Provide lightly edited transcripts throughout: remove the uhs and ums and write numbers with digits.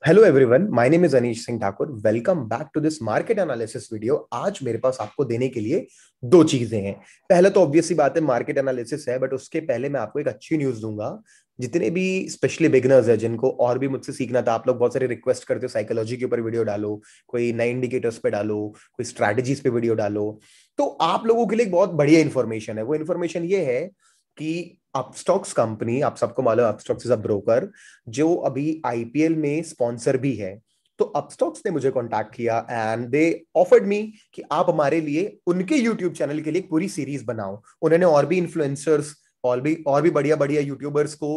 Hello everyone, my name is Anish Singh Thakur. Welcome back to this market analysis video. आज मेरे पास आपको देने के लिए दो चीजें हैं। पहले तो ऑब्वियस सी बात है, मार्केट एनालिसिस है, बट उसके पहले मैं आपको एक अच्छी न्यूज दूंगा। जितने भी स्पेशली बिगनर्स हैं, जिनको और भी मुझसे सीखना था, आप लोग बहुत सारे रिक्वेस्ट करते हो साइकोलॉजी के ऊपर वीडियो डालो, कोई नए इंडिकेटर्स पे डालो, कोई स्ट्रैटेजीज पे वीडियो डालो। तो आप लोगों के लिए एक बहुत बढ़िया इन्फॉर्मेशन है। वो इन्फॉर्मेशन ये है कि अपस्टॉक्स कंपनी, आप सबको मालूम है अपस्टॉक्स इज अ ब्रोकर, जो अभी आईपीएल में स्पॉन्सर भी है। तो अपस्टॉक्स ने मुझे कांटेक्ट किया एंड दे ऑफर्ड मी कि आप हमारे लिए उनके यूट्यूब चैनल के लिए एक पूरी सीरीज बनाओ। उन्होंने और भी इन्फ्लुएंसर्स, और भी बढ़िया बढ़िया यूट्यूबर्स को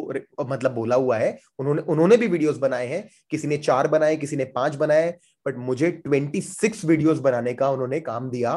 मतलब बोला हुआ है। उन्होंने उन्होंने भी वीडियोस बनाए हैं। किसी ने 4 बनाए, किसी ने 5 बनाए, बट मुझे 26 वीडियोस बनाने का उन्होंने काम दिया।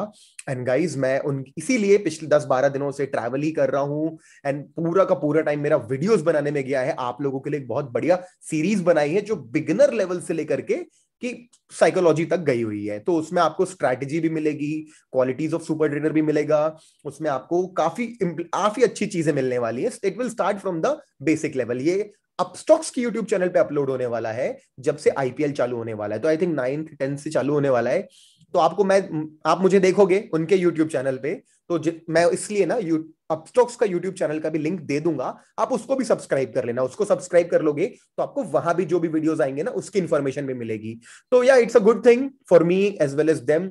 एंड गाइज, मैं उन इसीलिए पिछले 10-12 दिनों से ट्रैवल ही कर रहा हूँ। एंड पूरा का पूरा टाइम मेरा वीडियोस बनाने में गया है। आप लोगों के लिए एक बहुत बढ़िया सीरीज बनाई है, जो बिगिनर लेवल से लेकर के कि साइकोलॉजी तक गई हुई है। तो उसमें आपको स्ट्रैटेजी भी मिलेगी, क्वालिटीज ऑफ सुपर ट्रेडर भी मिलेगा। उसमें आपको काफी काफी अच्छी चीजें मिलने वाली है। It will start from the basic level. ये अपस्टॉक्स की यूट्यूब चैनल पे अपलोड होने वाला है जब से आईपीएल चालू होने वाला है। तो आई थिंक 9th 10th से चालू होने वाला है। तो आप मुझे देखोगे उनके यूट्यूब चैनल पे। तो मैं इसलिए ना अपस्टॉक्स का यूट्यूब चैनल का भी लिंक दे दूंगा। आप उसको भी सब्सक्राइब कर लेना। उसको सब्सक्राइब कर लोगे तो आपको वहां भी जो भी वीडियोस आएंगे ना, उसकी इंफॉर्मेशन भी मिलेगी। तो yeah it's a good thing for me as well as them.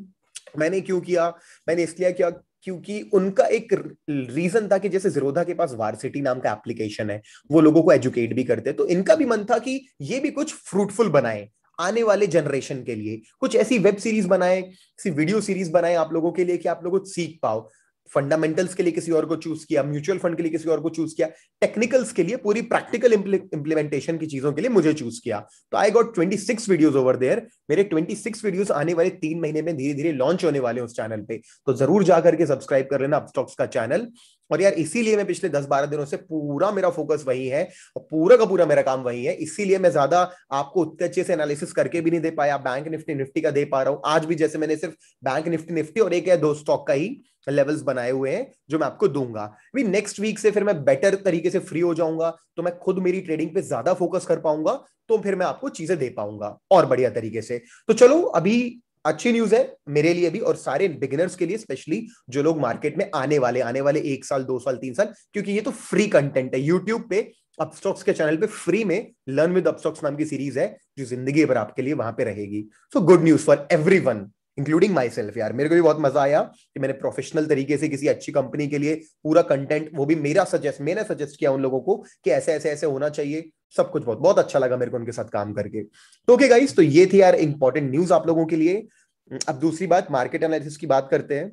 मैंने क्यों किया? मैंने इसलिए किया क्योंकि उनका एक रीजन था कि जैसे जीरोधा के पास वार्सिटी नाम का एप्लीकेशन है, वो लोगों को एजुकेट भी करते हैं। तो इनका भी मन था कि ये भी कुछ फ्रूटफुल बनाए आने वाले जनरेशन के लिए। कुछ ऐसी वेब सीरीज बनाए, ऐसी वीडियो सीरीज बनाए आप लोगों के लिए कि आप लोग सीख पाओ। फंडामेंटल्स के लिए किसी और को चूज किया, म्यूचुअल फंड के लिए किसी और को चूज किया, टेक्निकल्स के लिए पूरी प्रैक्टिकल इंप्लीमेंटेशन की चीजों के लिए मुझे चूज किया। तो I got 26 videos over there. मेरे 26 वीडियोस आने वाले 3 महीने में धीरे धीरे लॉन्च होने वाले हैं उस चैनल पे। तो जरूर जाकर के सब्सक्राइब कर लेना अपस्टॉक्स का चैनल। और यार, इसीलिए मैं पिछले 10-12 दिनों से पूरा मेरा फोकस वही है और पूरा का पूरा मेरा काम वही है। इसीलिए मैं ज्यादा आपको उतने अच्छे से एनालिसिस करके भी नहीं दे पाया। बैंक निफ्टी निफ्टी का दे पा रहा हूं आज भी। जैसे मैंने सिर्फ बैंक निफ्टी निफ्टी और एक या दो स्टॉक का ही लेवल्स बनाए हुए हैं जो मैं आपको दूंगा। अभी नेक्स्ट वीक से फिर मैं बेटर तरीके से फ्री हो जाऊंगा, तो मैं खुद मेरी ट्रेडिंग पे ज्यादा फोकस कर पाऊंगा। तो फिर मैं आपको चीजें दे पाऊंगा और बढ़िया तरीके से। तो चलो, अभी अच्छी न्यूज है मेरे लिए भी और सारे बिगिनर्स के लिए, स्पेशली जो लोग मार्केट में आने वाले 1 साल 2 साल 3 साल, क्योंकि ये तो फ्री कंटेंट है यूट्यूब पे। अपस्टॉक्स के चैनल पे फ्री में लर्न विद अपस्टॉक्स नाम की सीरीज है, जो जिंदगी भर आपके लिए वहां पे रहेगी। So good news for everyone, including my self. यार, मेरे को भी बहुत मजा आया कि मैंने प्रोफेशनल तरीके से किसी अच्छी कंपनी के लिए पूरा कंटेंट, वो भी मैंने सजेस्ट किया उन लोगों को कि ऐसे ऐसे ऐसे होना चाहिए। सब कुछ बहुत बहुत अच्छा लगा मेरे को उनके साथ काम करके। तो ओके गाइस, तो ये थी यार इंपॉर्टेंट न्यूज आप लोगों के लिए। अब दूसरी बात, मार्केट एनालिसिस की बात करते हैं,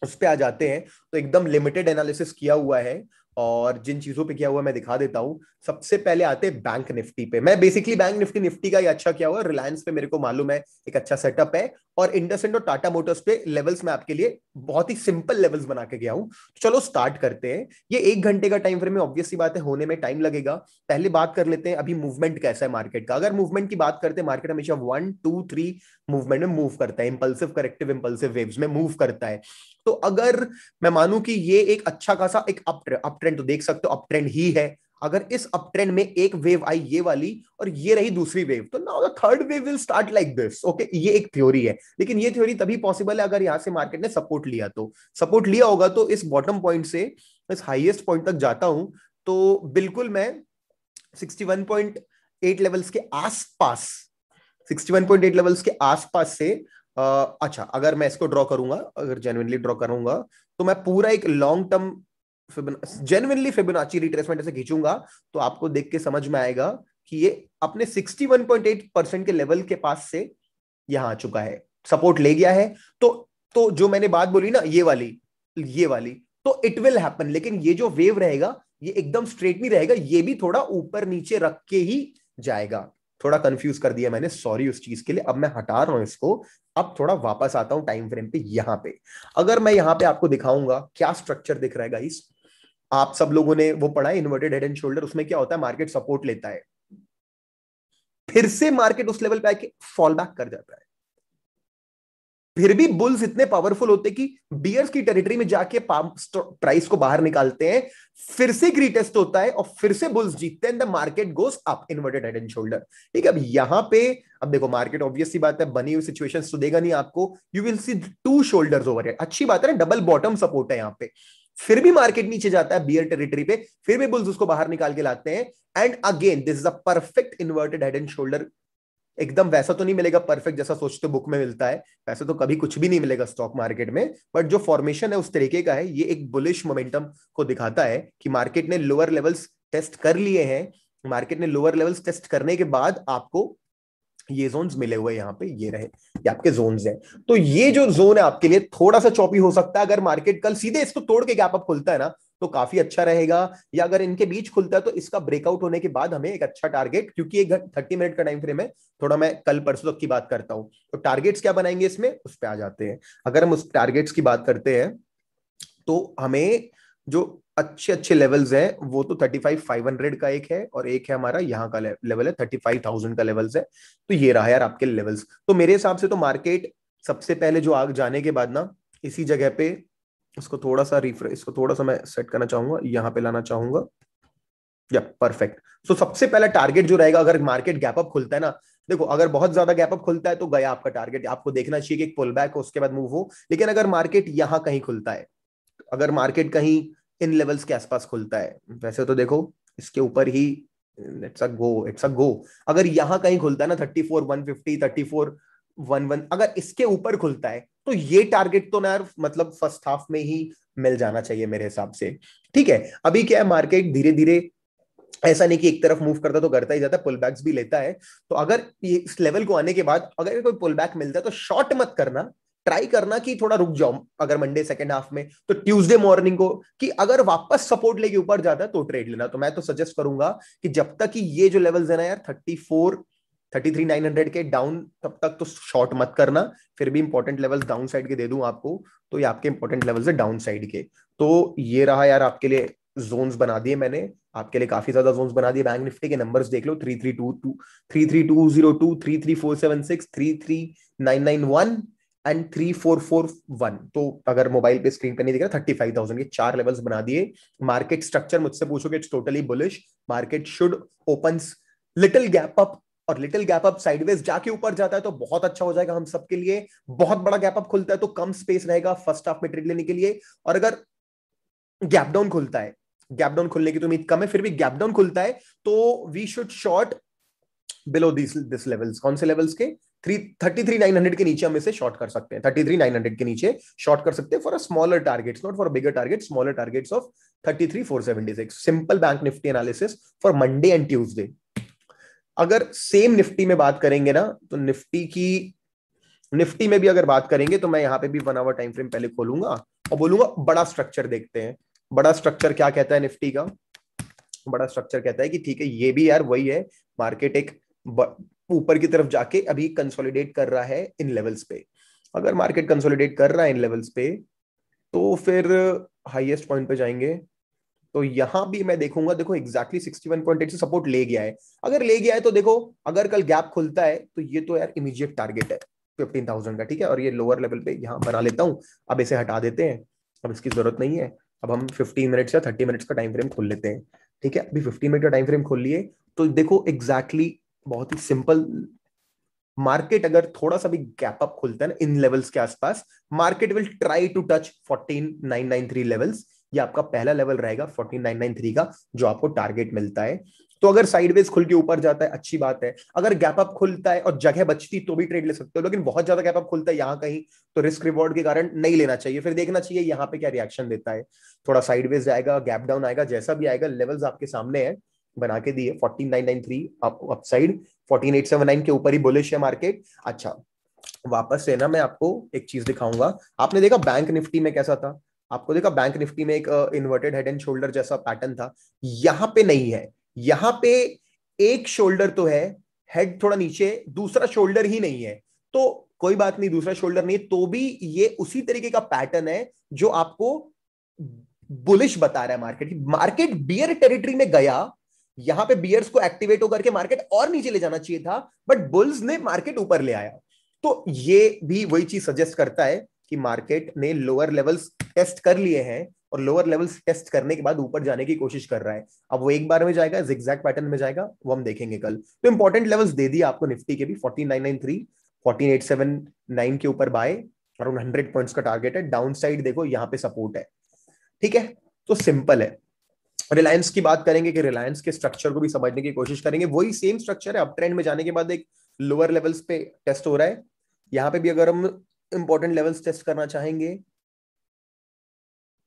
उस पे आ जाते हैं। तो एकदम लिमिटेड एनालिसिस किया हुआ है और जिन चीजों पे किया हुआ है मैं दिखा देता हूं। सबसे पहले आते हैं बैंक निफ्टी पे। मैं बेसिकली बैंक निफ्टी निफ्टी का ही अच्छा किया हुआ है। रिलायंस पे मेरे को मालूम है एक अच्छा सेटअप है, और इंडसइंड और टाटा मोटर्स पे लेवल्स में आपके लिए बहुत ही सिंपल लेवल्स बना के गया हूं। तो चलो स्टार्ट करते हैं। ये 1 घंटे का टाइम फ्रेम है, ऑब्वियस सी बात है होने में टाइम लगेगा। पहले बात कर लेते हैं अभी मूवमेंट कैसा है मार्केट का। अगर मूवमेंट की बात करते हैं, मार्केट हमेशा 1 2 3 मूवमेंट में मूव करता है, इंपल्सिव करेक्टिव इंपल्सिव वेव्स में मूव करता है। तो अगर मैं मानूं कि ये एक अच्छा खासा एक अप ट्रेंड, तो देख सकते हो अप ट्रेंड ही है। अगर इस अप ट्रेंड में एक वेव आई ये वाली और ये रही दूसरी वेव, तो now the third wave will start like this. Okay, ये एक थ्योरी है, लेकिन ये थ्योरी तभी पॉसिबल है अगर यहां से मार्केट ने सपोर्ट लिया। तो सपोर्ट लिया होगा तो इस बॉटम पॉइंट से इस हाईएस्ट पॉइंट तक जाता हूं, तो बिल्कुल मैं 61.8 लेवल्स के आसपास, 61.8 लेवल्स के आसपास से अच्छा, अगर मैं इसको ड्रॉ करूंगा, अगर जेन्युइनली ड्रॉ करूंगा, तो मैं पूरा एक long term genuinely Fibonacci retracement ऐसे खींचूंगा, तो आपको देख के समझ में आएगा कि ये अपने 61.8% के लेवल के पास से यहां आ चुका है, सपोर्ट ले गया है। तो जो मैंने बात बोली ना, ये वाली, तो इट विल हैपन। लेकिन ये जो वेव रहेगा, ये एकदम स्ट्रेट नहीं रहेगा, ये भी थोड़ा ऊपर नीचे रख के ही जाएगा। थोड़ा कंफ्यूज कर दिया मैंने, सॉरी उस चीज के लिए। अब मैं हटा रहा हूं इसको। अब थोड़ा वापस आता हूं टाइम फ्रेम पे। यहां पे अगर मैं यहां पे आपको दिखाऊंगा क्या स्ट्रक्चर दिख रहा है गाइस। आप सब लोगों ने वो पढ़ा है इन्वर्टेड हेड एंड शोल्डर। उसमें क्या होता है, मार्केट सपोर्ट लेता है, फिर से मार्केट उस लेवल पे आके फॉल बैक कर जाता है। फिर भी बुल्स इतने पावरफुल होते कि बियर्स की टेरिटरी में जाके प्राइस को बाहर निकालते हैं, फिर से रीटेस्ट होता है और फिर से बुल्स जीतते हैं, the market goes up, inverted head and shoulder. ठीक है, अब यहां पे अब देखो मार्केट ऑब्वियस सी बात है बनी हुई सिचुएशन तो देगा नहीं आपको, you will see two shoulders over head, अच्छी बात है ना, डबल बॉटम सपोर्ट है यहाँ पे। फिर भी मार्केट नीचे जाता है बियर टेरिटरी पे, फिर भी बुल्स उसको बाहर निकाल के लाते हैं, and again this is a perfect inverted head and shoulder. एकदम वैसा तो नहीं मिलेगा परफेक्ट जैसा सोचते बुक में मिलता है, वैसे तो कभी कुछ भी नहीं मिलेगा स्टॉक मार्केट में, बट जो फॉर्मेशन है उस तरीके का है, ये एक बुलिश मोमेंटम को दिखाता है कि मार्केट ने लोअर लेवल्स टेस्ट कर लिए हैं, मार्केट ने लोअर लेवल्स टेस्ट करने के बाद आपको ये जोन्स मिले हुए यहाँ पे, ये रहे, ये आपके जोन्स हैं। तो ये जो जोन है आपके लिए थोड़ा सा चॉपी हो सकता है, अगर मार्केट कल सीधे इसको तोड़ के गैप अप खुलता है ना तो काफी अच्छा रहेगा, या अगर इनके बीच खुलता है तो इसका ब्रेकआउट होने के बाद हमें एक अच्छा टारगेट, क्योंकि एक 30 मिनट का टाइम फ्रेम है, थोड़ा मैं कल परसों तक की बात करता हूं, तो टारगेट्स क्या बनाएंगे इसमें उस पर आ जाते हैं। अगर हम उस टारगेट्स की बात करते हैं तो हमें जो अच्छे अच्छे लेवल्स हैं वो तो 35,500 का एक है, और एक है हमारा यहाँ का लेवल है 35,000 का लेवल्स है। तो ये रहा यार आपके लेवल्स। तो मेरे हिसाब से तो मार्केट सबसे पहले जो आग जाने के बाद ना इसी जगह पे इसको थोड़ा सा रिफ्रेश, इसको थोड़ा सा मैं सेट करना चाहूंगा, यहाँ पे लाना चाहूंगा, या परफेक्ट। सो सबसे पहला टारगेट जो रहेगा अगर मार्केट गैप अप खुलता है ना, देखो अगर बहुत ज्यादा गैप अप खुलता है तो गया आपका टारगेट, आपको देखना चाहिए कि एक पुल बैक हो उसके बाद मूव हो, लेकिन अगर मार्केट यहां कहीं खुलता है, अगर मार्केट कहीं इन लेवल्स के आसपास खुलता है, वैसे तो देखो इसके ऊपर ही, it's a go, it's a गो। अगर यहां कहीं खुलता है ना 34,150, 34,11, अगर इसके ऊपर खुलता है तो ये टारगेट तो ना यार मतलब फर्स्ट हाफ में ही मिल जाना चाहिए मेरे हिसाब से। ठीक है, अभी क्या है मार्केट धीरे धीरे, ऐसा नहीं कि एक तरफ मूव करता तो करता ही जाता है, पुल बैक्स भी लेता है, तो अगर ये इस लेवल को आने के बाद अगर कोई पुल बैक मिलता है तो शॉर्ट मत करना, ट्राई करना कि थोड़ा रुक जाओ, अगर मंडे सेकंड हाफ में तो ट्यूसडे मॉर्निंग को, कि अगर वापस सपोर्ट लेके ऊपर जाता है तो ट्रेड लेना। तो मैं तो सजेस्ट करूंगा कि जब तक कि ये जो लेवल्स है ना यार 33,900 के डाउन, तब तक तो शॉर्ट मत करना। फिर भी इंपॉर्टेंट लेवल्स डाउन साइड के दे दूं आपको, तो ये आपके इंपॉर्टेंट लेवल्स है डाउन साइड के। तो ये रहा यार आपके लिए जोन्स बना दिए मैंने, आपके लिए काफी ज्यादा जोन्स बना दिए। बैंक निफ्टी के नंबर्स देख लो, 3322, 33,202, 33,476, 33,991 एंड 3441। तो अगर मोबाइल पे स्क्रीन पे नहीं दिख रहा 35,000 के चार लेवल्स बना दिए। मार्केट स्ट्रक्चर मुझसे पूछोगे it's totally bullish, market should open little gap up, और लिटिल गैप अप साइडवेज जाके ऊपर जाता है तो बहुत अच्छा हो जाएगा हम सबके लिए। बहुत बड़ा गैप अप खुलता है तो कम स्पेस रहेगा फर्स्ट हाफ में ट्रेड लेने के लिए, और अगर गैप डाउन खुलता है, गैप डाउन खुलने की तो उम्मीद कम है, फिर भी गैप डाउन खुलता है तो we should short below this levels. कौन से लेवल्स के? 33,900 के नीचे हम इसे शॉर्ट कर सकते हैं, 33,900 के नीचे शॉर्ट कर सकते हैं for a smaller targets, not for bigger target, smaller targets of 33,476। Simple bank Nifty analysis for Monday and Tuesday. अगर सेम निफ्टी में बात करेंगे ना तो निफ्टी में भी अगर बात करेंगे तो मैं यहाँ पे भी 1 आवर टाइम फ्रेम पहले खोलूंगा और बोलूंगा बड़ा स्ट्रक्चर देखते हैं। बड़ा स्ट्रक्चर क्या कहता है निफ्टी का? बड़ा स्ट्रक्चर कहता है कि ठीक है ये भी यार वही है, मार्केट एक ऊपर की तरफ जाके अभी कंसोलिडेट कर रहा है इन लेवल्स पे। अगर मार्केट कंसोलिडेट कर रहा है इन लेवल्स पे तो फिर हाईएस्ट पॉइंट पे जाएंगे, तो यहां भी मैं देखूंगा, देखो एग्जैक्टली 61.8 से सपोर्ट ले गया है। अगर ले गया है तो देखो अगर कल गैप खुलता है तो ये तो यार इमीडिएट टारगेट है 15,000 का। ठीक है, और ये लोअर लेवल पे यहां बना लेता हूं, अब इसे हटा देते हैं, अब इसकी जरूरत नहीं है। अब हम 15 मिनट्स या 30 मिनट्स का टाइम फ्रेम खोल लेते हैं। ठीक है, अभी 15 मिनट का टाइम फ्रेम खोल लिए, तो देखो एग्जैक्टली बहुत ही सिंपल, मार्केट अगर थोड़ा सा भी गैप अप खुलता है ना इन लेवल्स के आसपास, market will try to touch 14,993 levels. ये आपका पहला लेवल रहेगा 14,993 का, जो आपको टारगेट मिलता है। तो अगर साइडवेज खुल के ऊपर जाता है अच्छी बात है, अगर गैप अप खुलता है और जगह बचती तो भी ट्रेड ले सकते हो, लेकिन बहुत ज्यादा गैप अप खुलता है यहाँ कहीं तो रिस्क रिवॉर्ड के कारण नहीं लेना चाहिए, फिर देखना चाहिए यहाँ पे क्या रिएक्शन देता है। थोड़ा साइडवेज जाएगा, गैप डाउन आएगा, जैसा भी आएगा, लेवल्स आपके सामने है बना के दिए, 14,993 अपसाइड, 14,879 के ऊपर ही बुलिश है मार्केट। अच्छा, वापस से ना मैं आपको एक चीज दिखाऊंगा। आपने देखा बैंक निफ्टी में कैसा था? आपको देखा बैंक निफ्टी में एक इन्वर्टेड हेड एंड शोल्डर जैसा पैटर्न था, यहां पे नहीं है। यहां पे एक शोल्डर तो है, हेड थोड़ा नीचे, दूसरा शोल्डर ही नहीं है। तो कोई बात नहीं, दूसरा शोल्डर नहीं है तो भी ये उसी तरीके का पैटर्न है जो आपको बुलिश बता रहा है मार्केट। मार्केट बियर टेरिटरी में गया, यहां पे बियर्स को एक्टिवेट होकर के मार्केट और नीचे ले जाना चाहिए था, बट बुल्स ने मार्केट ऊपर ले आया। तो ये भी वही चीज सजेस्ट करता है कि मार्केट ने लोअर लेवल्स टेस्ट कर लिए हैं और लोअर लेवल्स टेस्ट करने के बाद ऊपर जाने की कोशिश कर रहा है। अब वो एक बार में जाएगा, जिगजैग पैटर्न में जाएगा, वो हम देखेंगे कल। तो इंपॉर्टेंट लेवल्स दे दिए आपको निफ्टी के भी, 14993, 14879 के ऊपर बाय, अराउंड 100 पॉइंट्स का टारगेट है। डाउन साइड देखो यहाँ पे सपोर्ट है, ठीक है। तो सिंपल है। रिलायंस की बात करेंगे कि रिलायंस के स्ट्रक्चर को भी समझने की कोशिश करेंगे। वही सेम स्ट्रक्चर है, अप ट्रेंड में जाने के बाद एक लोअर लेवल्स पे टेस्ट हो रहा है। यहां पे भी अगर हम इंपॉर्टेंट लेवल्स टेस्ट करना चाहेंगे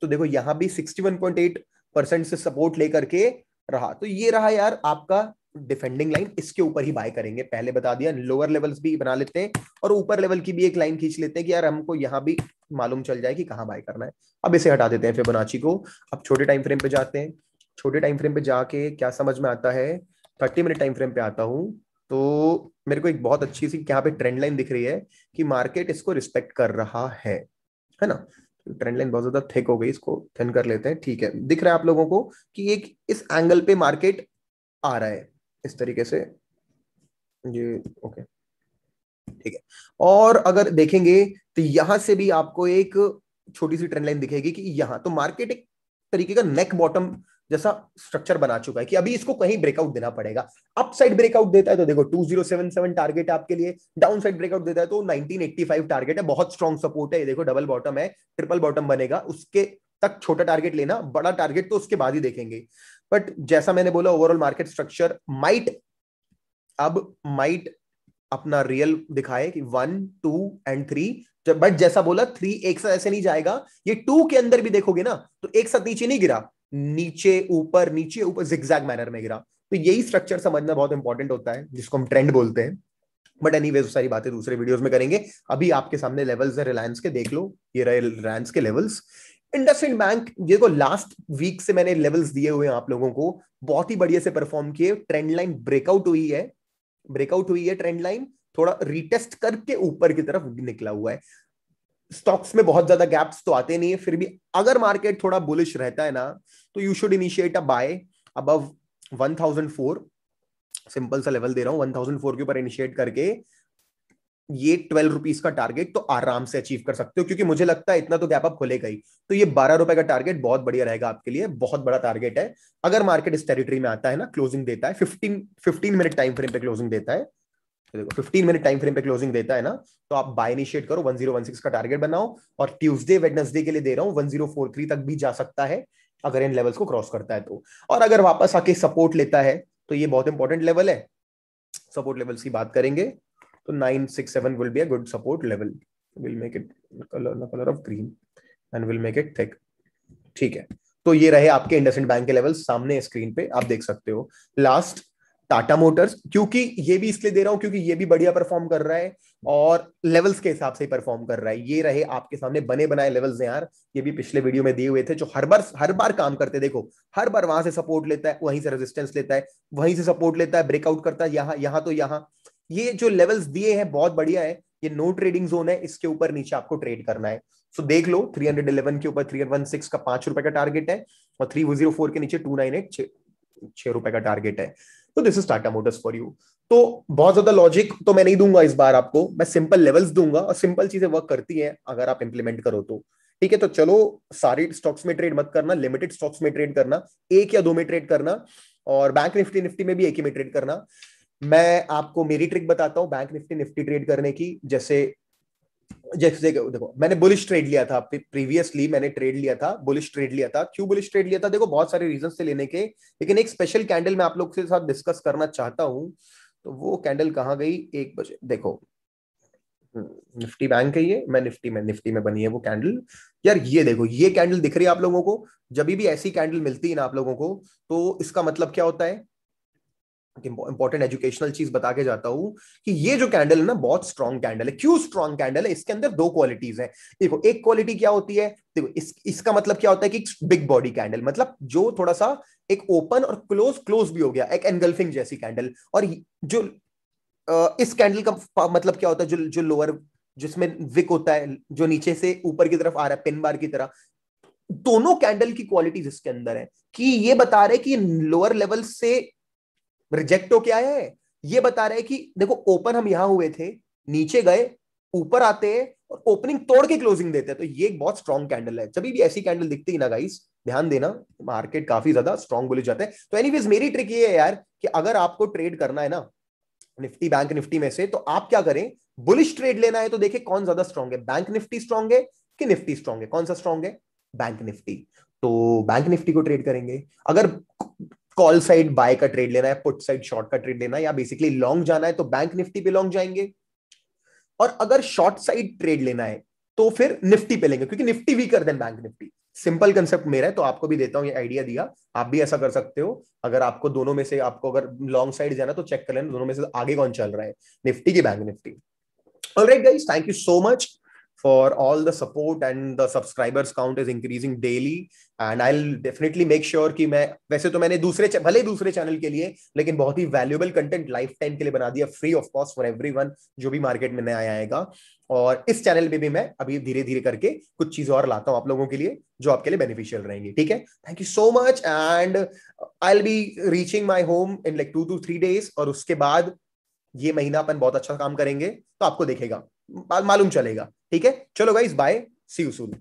तो देखो यहां भी 61.8% से सपोर्ट लेकर के रहा। तो ये रहा यार आपका डिफेंडिंग लाइन, इसके ऊपर ही बाय करेंगे। पहले बता दिया, लोअर लेवल्स भी बना लेते हैं और ऊपर लेवल की भी एक लाइन खींच लेते हैं कि यार हमको यहां भी मालूम चल जाए कि कहां बाय करना है। अब इसे हटा देते हैं फिबोनाची को। अब छोटे टाइम फ्रेम पे जाते हैं। छोटे टाइम फ्रेम पे जाके क्या समझ में आता है, 30 मिनट टाइम फ्रेम पे आता हूं तो मेरे को एक बहुत अच्छी सी यहाँ पे ट्रेंड लाइन दिख रही है कि मार्केट इसको रिस्पेक्ट कर रहा है ना। ट्रेंड लाइन बहुत ज्यादा थिक हो गई, इसको थिन कर लेते हैं। ठीक है, दिख रहा है आप लोगों को कि एक इस एंगल पे मार्केट आ रहा है इस तरीके से, ये ओके, ठीक है। और अगर देखेंगे तो यहां से भी आपको एक छोटी सी ट्रेंड लाइन दिखेगी कि यहां तो मार्केट एक तरीके का नेक बॉटम जैसा स्ट्रक्चर बना चुका है कि अभी इसको कहीं ब्रेकआउट देना पड़ेगा। अप साइड ब्रेकआउट देता है तो देखो 2077 टारगेट है आपके लिए, डाउन साइड ब्रेकआउट देता है तो 1985 टारगेट है। बहुत स्ट्रॉन्ग सपोर्ट है, ये देखो डबल बॉटम है, ट्रिपल बॉटम बनेगा, उसके तक छोटा टारगेट लेना, बड़ा टारगेट तो उसके बाद ही देखेंगे। बट जैसा मैंने बोला, ओवरऑल मार्केट स्ट्रक्चर माइट अपना रियल दिखाए कि 1 2 एंड 3, बट जैसा बोला 3 एक साथ ऐसे नहीं जाएगा। ये 2 के अंदर भी देखोगे ना तो एक साथ नीचे नहीं गिरा, नीचे ऊपर जिगजैग मैनर में गिरा। तो यही स्ट्रक्चर समझना बहुत इंपॉर्टेंट होता है, जिसको हम ट्रेंड बोलते हैं। बट एनीवेज सारी बातें दूसरे वीडियोस में करेंगे। अभी आपके सामने लेवल्स है रिलायंस के, देख लो ये रहे रिलायंस के लेवल्स। इंडसइंड बैंक, देखो लास्ट वीक से मैंने लेवल्स दिए हुए हैं आप लोगों को, बहुत ही बढ़िया से परफॉर्म किए। ट्रेंड लाइन ब्रेकआउट हुई है ट्रेंड लाइन, थोड़ा रिटेस्ट करके ऊपर की तरफ निकला हुआ है। स्टॉक्स में बहुत ज्यादा गैप्स तो आते नहीं है, फिर भी अगर मार्केट थोड़ा बुलिश रहता है ना तो you should initiate a buy above 1004। Simple सा लेवल दे रहा हूं, 1004 के ऊपर इनिशिएट करके ये 12 रुपीज का टारगेट तो आराम से अचीव कर सकते हो, क्योंकि मुझे लगता है इतना तो गैप अप खुलेगा ही। तो ये 12 रुपए का टारगेट बहुत बढ़िया रहेगा आपके लिए, बहुत बड़ा टारगेट है। अगर मार्केट इस टेरिटरी में आता है ना, क्लोजिंग देता है 15 मिनट टाइम फ्रेम पे क्लोजिंग देता है, तो देखो 15 मिनट टाइम फ्रेम पे क्लोजिंग देता है ना, तो आप बाय इनिशिएट करो, 1016 का टारगेट बनाओ। और ट्यूसडे वेडनेसडे के लिए दे रहा हूं 1043 तक भी जा सकता है अगर इन लेवल्स को क्रॉस करता है तो। और अगर वापस आके सपोर्ट लेता है तो ये बहुत इंपॉर्टेंट लेवल है। सपोर्ट लेवल्स की बात करेंगे तो 967 will be a good support level. Will make it colour of green and will make it thick, ठीक है। तो ये रहे आपके इंडसइंड बैंक के लेवल, सामने स्क्रीन पे आप देख सकते हो। लास्ट टाटा मोटर्स, क्योंकि ये भी इसलिए दे रहा हूं क्योंकि ये भी बढ़िया परफॉर्म कर रहा है और लेवल्स के हिसाब से ही परफॉर्म कर रहा है। ये रहे आपके सामने बने बनाए लेवल्स हैं यार, ये भी पिछले वीडियो में दिए हुए थे, जो हर बार काम करते। देखो हर बार वहां से सपोर्ट लेता है, वहीं से रेजिस्टेंस लेता है, वहीं से सपोर्ट लेता है, ब्रेकआउट करता है, यहाँ तो यहाँ। ये जो लेवल्स दिए हैं बहुत बढ़िया है। ये नो ट्रेडिंग जोन है, इसके ऊपर नीचे आपको ट्रेड करना है। सो देख लो 311 के ऊपर 316 का 5 रुपए का टारगेट है और 304 के नीचे 298 6 रुपए का टारगेट है। तो this is Tata Motors for you. तो बहुत ज्यादा लॉजिक तो मैं नहीं दूंगा इस बार आपको, मैं सिंपल लेवल्स दूंगा और सिंपल चीजें वर्क करती हैं अगर आप इंप्लीमेंट करो तो। ठीक है, तो चलो सारी स्टॉक्स में ट्रेड मत करना, लिमिटेड स्टॉक्स में ट्रेड करना, एक या दो में ट्रेड करना, और बैंक निफ्टी में भी एक ही में ट्रेड करना। मैं आपको मेरी ट्रिक बताता हूं बैंक निफ्टी ट्रेड करने की। जैसे जैसे देखो मैंने बुलिश ट्रेड लिया था प्रीवियसली, मैंने ट्रेड लिया था बुलिश ट्रेड लिया था। क्यों बुलिश ट्रेड लिया था, देखो बहुत सारे रीजन थे लेने के, लेकिन एक स्पेशल कैंडल मैं आप लोग के साथ डिस्कस करना चाहता हूं। तो वो कैंडल कहां गई, 1 बजे देखो, निफ्टी बैंक है ये, मैं निफ्टी में बनी है वो कैंडल। यार ये देखो, ये कैंडल दिख रही है आप लोगों को, जब भी ऐसी कैंडल मिलती है ना आप लोगों को, तो इसका मतलब क्या होता है, इंपॉर्टेंट एजुकेशनल चीज बता के जाता हूं कि ये जो कैंडल है ना बहुत स्ट्रॉन्ग कैंडल है। क्यों स्ट्रॉन्ग कैंडल है, इसके अंदर दो क्वालिटीज हैं। देखो एक क्वालिटी क्या होती है, देखो इसका मतलब क्या होता है कि बिग बॉडी कैंडल, मतलब जो थोड़ा सा एक ओपन और क्लोज भी हो गया, एक एनगल्फिंग जैसी कैंडल। और जो इस कैंडल का मतलब क्या होता है, जो लोअर जिसमें विक होता है, जो नीचे से ऊपर की तरफ आ रहा है पिन बार की तरह। दोनों कैंडल की क्वालिटीज इसके अंदर है कि ये बता रहे कि लोअर लेवल से रिजेक्ट हो क्या है, ये बता रहे कि देखो ओपन हम यहां हुए थे, नीचे गए, ऊपर आते हैं और ओपनिंग तोड़ के क्लोजिंग देते हैं। तो ये एक बहुत स्ट्रॉन्ग कैंडल है। जब भी ऐसी कैंडल दिखती है ना गाइस, ध्यान देना, मार्केट काफी ज्यादा स्ट्रॉन्ग बुलिश जाता है। तो एनीवेज मेरी ट्रिक ये है यार कि अगर आपको ट्रेड करना है ना निफ्टी बैंक निफ्टी में से, तो आप क्या करें, बुलिश ट्रेड लेना है तो देखिए कौन ज्यादा स्ट्रॉन्ग है, बैंक निफ्टी स्ट्रॉन्ग है कि निफ्टी स्ट्रॉन्ग है, कौन सा स्ट्रॉन्ग है, बैंक निफ्टी। तो बैंक निफ्टी को ट्रेड करेंगे। अगर कॉल साइड बाय का ट्रेड लेना है, पुट साइड शॉर्ट का ट्रेड लेना है, या बेसिकली लॉन्ग जाना है तो बैंक निफ्टी पे लॉन्ग जाएंगे। और अगर शॉर्ट साइड ट्रेड लेना है तो फिर निफ्टी पे लेंगे, क्योंकि Nifty weaker then bank Nifty. Simple concept मेरा है, तो आपको भी देता हूं ये आइडिया दिया, आप भी ऐसा कर सकते हो। अगर आपको दोनों में से, आपको अगर लॉन्ग साइड जाना तो चेक कर लेना दोनों में से आगे कौन चल रहा है, निफ्टी की bank Nifty. Alright, guys, thank you so much for all the support, and the subscribers count is increasing daily, and I'll definitely make sure कि मैं, वैसे तो मैंने भले ही दूसरे चैनल के लिए, लेकिन बहुत ही वैल्यूएबल कंटेंट लाइफ टाइम के लिए बना दिया, free of cost for everyone जो भी मार्केट में नया आएगा। और इस चैनल पे भी मैं अभी धीरे धीरे करके कुछ चीजें और लाता हूं आप लोगों के लिए जो आपके लिए बेनिफिशियल रहेंगी। ठीक है, thank you so much, and I will be reaching my home in like 2 to 3 days, और उसके बाद ये महीना अपन बहुत अच्छा काम करेंगे, तो आपको देखेगा, मालूम चलेगा। ठीक है, चलो guys, bye, see you soon.